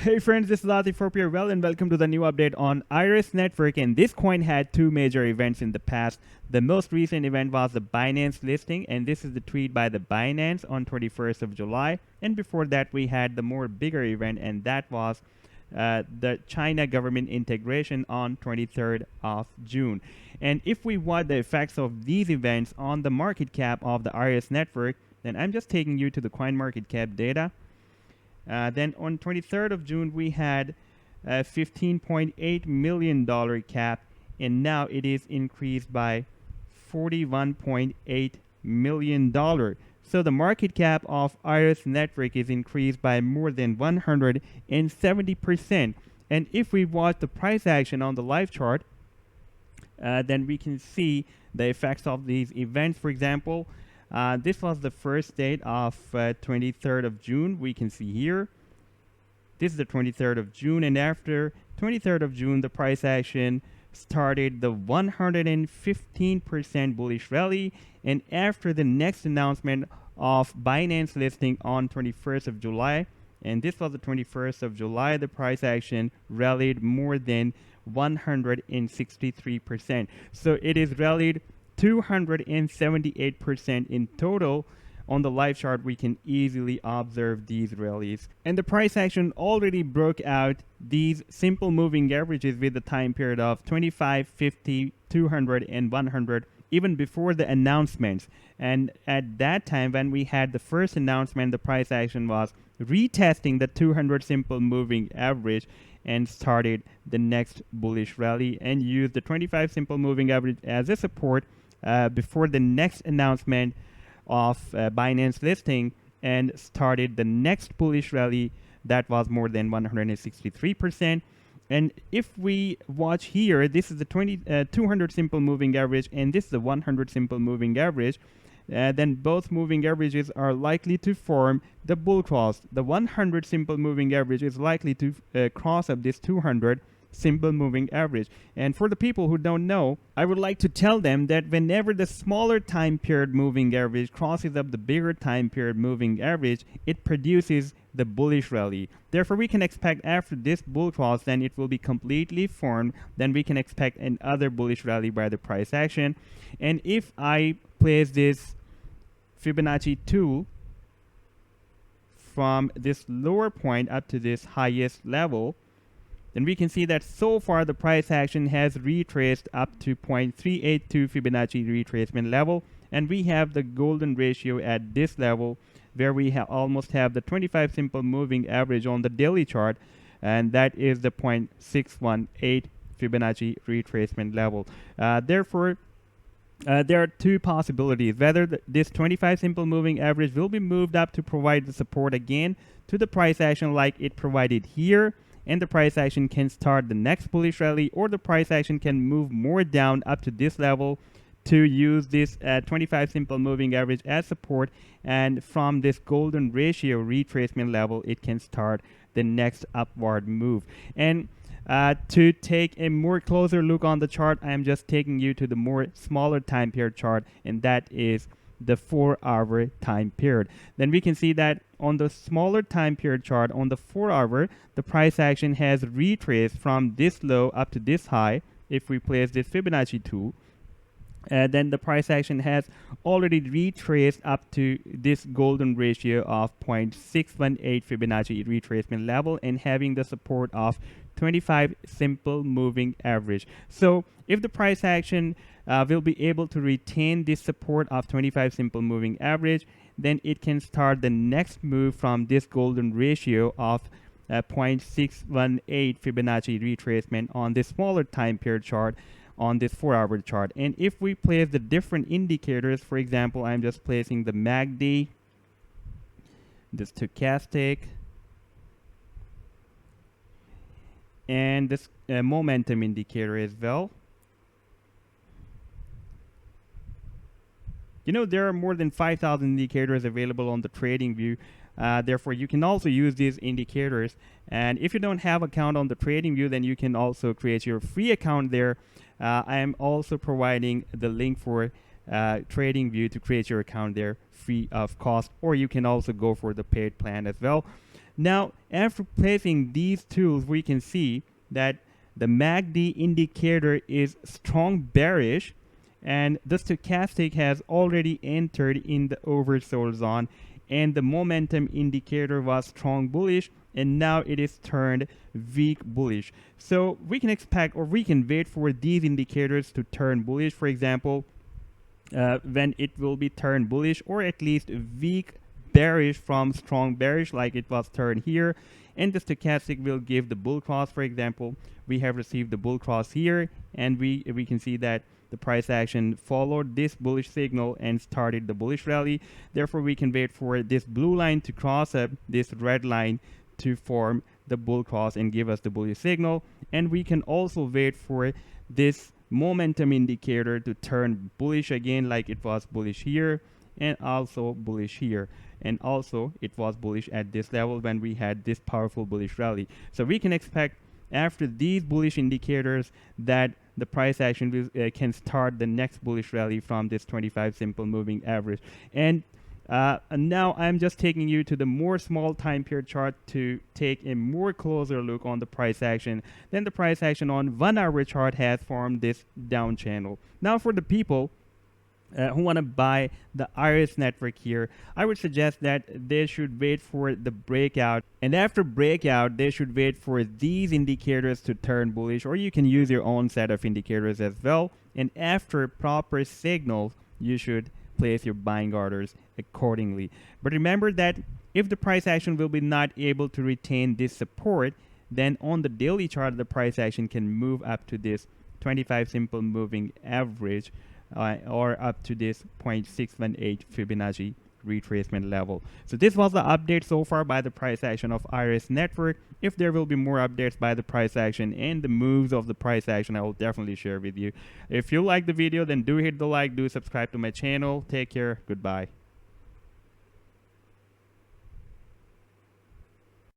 Hey friends, this is Latif Hope you're well and welcome to the new update on Iris Network. And this coin had two major events in the past. The most recent event was the Binance listing, and this is the tweet by the Binance on 21st of July. And before that, we had the more bigger event, and that was the China government integration on 23rd of June. And if we watch the effects of these events on the market cap of the Iris Network, then I'm just taking you to the coin market cap data. Then on 23rd of June, we had a $15.8 million cap, and now it is increased by $41.8 million. So the market cap of Iris Network is increased by more than 170%. And if we watch the price action on the live chart, then we can see the effects of these events. For example, this was the first date of 23rd of June. We can see here. This is the 23rd of June. And after 23rd of June, the price action started the 115% bullish rally. And after the next announcement of Binance listing on 21st of July, and this was the 21st of July, the price action rallied more than 163%. So it is rallied 278% in total. On the live chart, we can easily observe these rallies. And the price action already broke out these simple moving averages with the time period of 25, 50, 200, and 100, even before the announcements. And at that time, when we had the first announcement, the price action was retesting the 200 simple moving average and started the next bullish rally and used the 25 simple moving average as a support before the next announcement of Binance listing and started the next bullish rally that was more than 163%. And if we watch here, this is the 200 simple moving average and this is the 100 simple moving average. Then both moving averages are likely to form the bull cross. The 100 simple moving average is likely to cross up this 200 simple moving average. And for the people who don't know, I would like to tell them that whenever the smaller time period moving average crosses up the bigger time period moving average, it produces the bullish rally. Therefore, we can expect after this bull cross, then it will be completely formed. Then we can expect another bullish rally by the price action. And if I place this Fibonacci tool from this lower point up to this highest level, then we can see that so far the price action has retraced up to 0.382 Fibonacci retracement level, and we have the golden ratio at this level where we almost have the 25 simple moving average on the daily chart, and that is the 0.618 Fibonacci retracement level. Therefore, there are two possibilities: whether this 25 simple moving average will be moved up to provide the support again to the price action like it provided here, and the price action can start the next bullish rally, or the price action can move more down up to this level to use this 25 simple moving average as support, and from this golden ratio retracement level it can start the next upward move. And to take a more closer look on the chart, I am just taking you to the more smaller time period chart, and that is the 4-hour time period. Then we can see that on the smaller time period chart, on the 4-hour, the price action has retraced from this low up to this high. If we place this Fibonacci tool, then the price action has already retraced up to this golden ratio of 0.618 Fibonacci retracement level and having the support of 25 simple moving average. So if the price action will be able to retain this support of 25 simple moving average, then it can start the next move from this golden ratio of 0.618 Fibonacci retracement on this smaller time period chart on this 4-hour chart. And if we place the different indicators, for example, I'm just placing the MACD, the stochastic, and this momentum indicator as well. You know, there are more than 5,000 indicators available on the Tradingview. Therefore, you can also use these indicators. And if you don't have account on the Tradingview, then you can also create your free account there. I am also providing the link for Tradingview to create your account there free of cost, or you can also go for the paid plan as well. Now, after placing these tools, we can see that the MACD indicator is strong bearish, and the stochastic has already entered in the oversold zone, and the momentum indicator was strong bullish, and now it is turned weak bullish. So we can expect, or we can wait for these indicators to turn bullish. For example, when it will be turned bullish, or at least weak bearish from strong bearish, like it was turned here, and the stochastic will give the bull cross. For example, we have received the bull cross here, and we can see that the price action followed this bullish signal and started the bullish rally. Therefore, we can wait for this blue line to cross up this red line to form the bull cross and give us the bullish signal. And we can also wait for this momentum indicator to turn bullish again, like it was bullish here and also bullish here, and also it was bullish at this level when we had this powerful bullish rally. So we can expect after these bullish indicators that the price action can start the next bullish rally from this 25 simple moving average. And now I'm just taking you to the more small time period chart to take a more closer look on the price action. Then the price action on 1 hour chart has formed this down channel. Now for the people who want to buy the IRIS network here, I would suggest that they should wait for the breakout, and after breakout they should wait for these indicators to turn bullish, or you can use your own set of indicators as well. And after proper signals, you should place your buying orders accordingly. But remember that if the price action will be not able to retain this support, then on the daily chart the price action can move up to this 25 simple moving average, or up to this 0.618 Fibonacci retracement level. So this was the update so far by the price action of IRIS network. If there will be more updates by the price action and the moves of the price action, I will definitely share with you. If you like the video, then do hit the like, do subscribe to my channel. Take care. Goodbye.